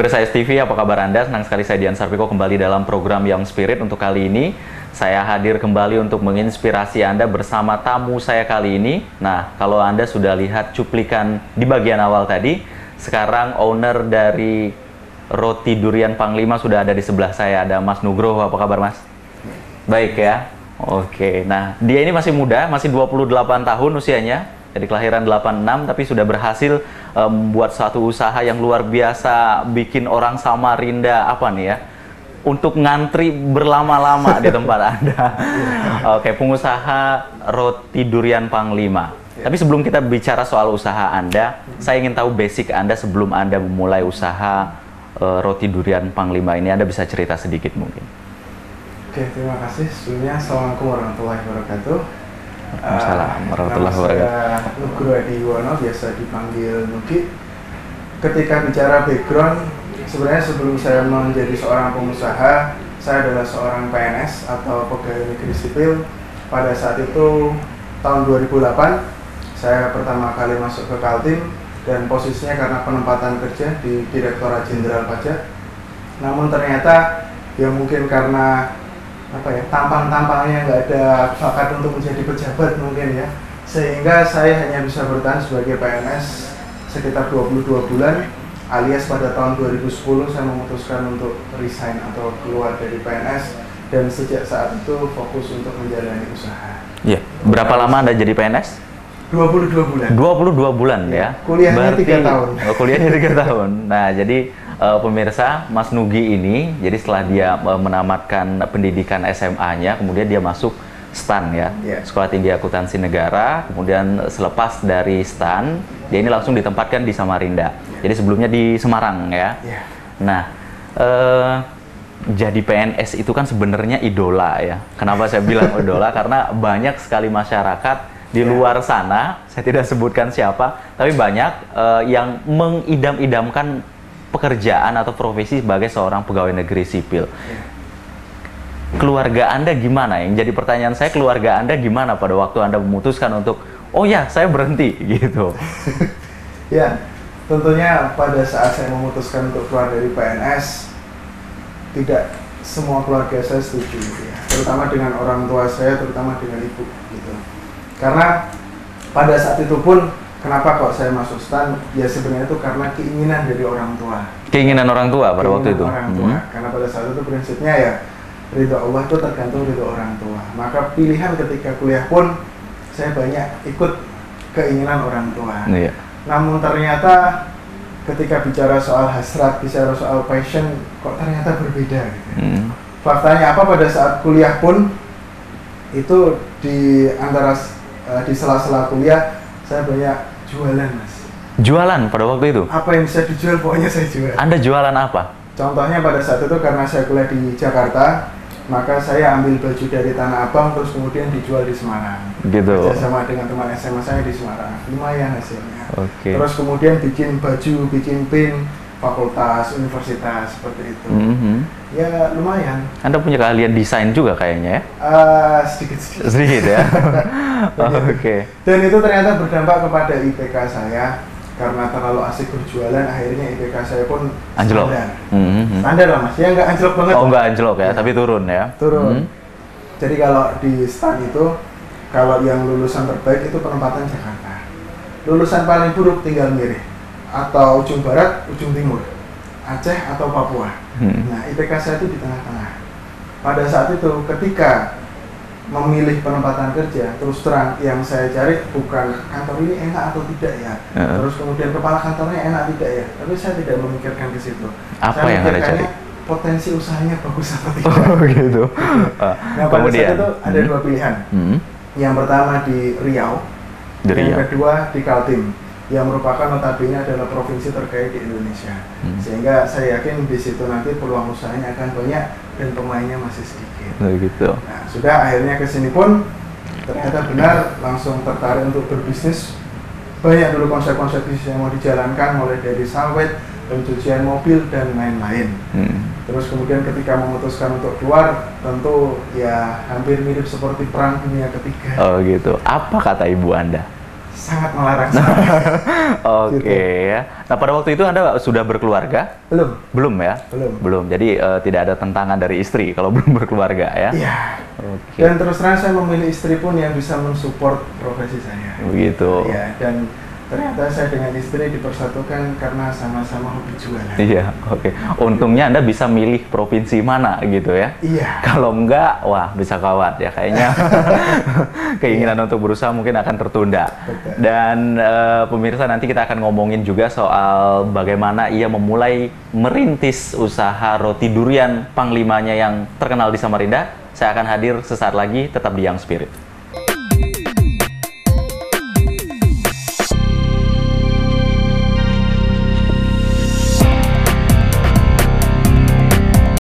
Pemirsa STV, apa kabar Anda? Senang sekali saya Dian Sarpiko kembali dalam program Young Spirit. Untuk kali ini, saya hadir kembali untuk menginspirasi Anda bersama tamu saya kali ini. Nah, kalau Anda sudah lihat cuplikan di bagian awal tadi, sekarang owner dari Roti Durian Panglima sudah ada di sebelah saya. Ada Mas Nugroho. Apa kabar, Mas? Baik ya? Oke. Nah, dia ini masih muda, masih 28 tahun usianya. Jadi kelahiran 86, tapi sudah berhasil membuat suatu usaha yang luar biasa, bikin orang Samarinda apa nih ya, untuk ngantri berlama-lama di tempat Anda. Oke, pengusaha Roti Durian Panglima. Tapi sebelum kita bicara soal usaha Anda, saya ingin tahu basic Anda sebelum Anda memulai usaha Roti Durian Panglima ini. Anda bisa cerita sedikit mungkin. Oke, terima kasih. Sebelumnya, Assalamualaikum warahmatullahi wabarakatuh. Assalamualaikum warahmatullahi wabarakatuh. Saya Nugroho Adiwono, biasa dipanggil Nugi. Ketika bicara background, sebenarnya sebelum saya menjadi seorang pengusaha, saya adalah seorang PNS atau pegawai negeri sipil. Pada saat itu, tahun 2008, saya pertama kali masuk ke Kaltim dan posisinya karena penempatan kerja di Direktorat Jenderal Pajak. Namun ternyata, ya mungkin karena tampang-tampangnya nggak ada bakat untuk menjadi pejabat mungkin ya, sehingga saya hanya bisa bertahan sebagai PNS sekitar 22 bulan, alias pada tahun 2010 saya memutuskan untuk resign atau keluar dari PNS, dan sejak saat itu fokus untuk menjalani usaha. Iya. Berapa lama Anda jadi PNS? 22 bulan. 22 bulan ya? Kuliahnya 3 tahun. Oh, kuliahnya 3 tahun. Nah, jadi pemirsa, Mas Nugi ini, jadi setelah dia menamatkan pendidikan SMA-nya, kemudian dia masuk STAN ya, Sekolah Tinggi Akuntansi Negara. Kemudian selepas dari STAN, dia ini langsung ditempatkan di Samarinda. Jadi sebelumnya di Semarang ya. Nah, jadi PNS itu kan sebenarnya idola ya. Kenapa saya bilang idola? Karena banyak sekali masyarakat di luar sana, saya tidak sebutkan siapa, tapi banyak yang mengidam-idamkan pekerjaan atau profesi sebagai seorang pegawai negeri sipil. Keluarga Anda gimana? Yang jadi pertanyaan saya, keluarga Anda gimana pada waktu Anda memutuskan untuk, oh ya, saya berhenti gitu? Ya, tentunya pada saat saya memutuskan untuk keluar dari PNS, tidak semua keluarga saya setuju, ya. Terutama dengan orang tua saya, terutama dengan ibu, gitu. Karena pada saat itu pun, kenapa kok saya masuk STAN? Ya sebenarnya itu karena keinginan dari orang tua. Keinginan orang tua pada waktu itu? Orang tua. Karena pada saat itu prinsipnya ya, ridho Allah itu tergantung ridho orang tua. Maka pilihan ketika kuliah pun, saya banyak ikut keinginan orang tua. Namun ternyata ketika bicara soal hasrat, bicara soal passion, kok ternyata berbeda gitu. Faktanya apa, pada saat kuliah pun, itu di sela-sela kuliah, saya banyak jualan, Mas. Jualan pada waktu itu? Apa yang bisa dijual, pokoknya saya jual. Anda jualan apa? Contohnya pada saat itu karena saya kuliah di Jakarta, maka saya ambil baju dari Tanah Abang, terus kemudian dijual di Semarang. Gitu. Bersama dengan teman SMA saya di Semarang. Lumayan hasilnya. Terus kemudian bikin baju, bikin pin, fakultas, universitas, seperti itu. Ya lumayan. Anda punya keahlian desain juga kayaknya ya? Sedikit-sedikit. Sedikit ya? Dan itu ternyata berdampak kepada IPK saya. Karena terlalu asik berjualan, akhirnya IPK saya pun anjlok. Standar lah, Mas. Ya nggak anjlok banget. Oh, nggak anjlok ya, tapi turun ya? Turun. Jadi kalau di STAN itu, kalau yang lulusan terbaik itu penempatan Jakarta. Lulusan paling buruk tinggal milih. Atau ujung barat, ujung timur. Aceh atau Papua. Nah, IPK saya itu di tengah-tengah. Pada saat itu, ketika memilih penempatan kerja, terus terang yang saya cari bukan kantor ini enak atau tidak ya, terus kemudian kepala kantornya enak tidak ya, tapi saya tidak memikirkan ke situ. Apa yang Anda cari? Potensi usahanya bagus atau tidak. Oh gitu. Nah, pada saat itu ada dua pilihan. Yang pertama di Riau, yang kedua di Kaltim, yang merupakan notabene adalah provinsi terkaya di Indonesia. Sehingga saya yakin di situ nanti peluang usahanya akan banyak dan pemainnya masih sedikit. Gitu. Nah, sudah akhirnya ke sini pun ternyata benar langsung tertarik untuk berbisnis. Banyak dulu konsep-konsep bisnis yang mau dijalankan, mulai dari sawit, pencucian mobil dan lain-lain. Terus kemudian ketika memutuskan untuk keluar, tentu ya hampir mirip seperti perang dunia ketiga. Oh gitu. Apa kata ibu Anda? sangat melarang saya. Oke ya. Nah pada waktu itu Anda sudah berkeluarga? Belum. Belum ya? Belum. Belum. Jadi tidak ada tentangan dari istri kalau belum berkeluarga ya? Iya. Oke. Dan terus terang saya memilih istri pun yang bisa mensupport profesi saya. Begitu. Iya, dan ternyata saya dengan istri dipersatukan karena sama-sama hobi jualan. Iya, oke. Untungnya Anda bisa milih provinsi mana gitu ya? Iya. Kalau enggak, wah bisa kawat ya kayaknya. Keinginan untuk berusaha mungkin akan tertunda. Betul. Dan pemirsa nanti kita akan ngomongin juga soal bagaimana ia memulai merintis usaha roti durian panglimanya yang terkenal di Samarinda. Saya akan hadir sesaat lagi, tetap di Young Spirit.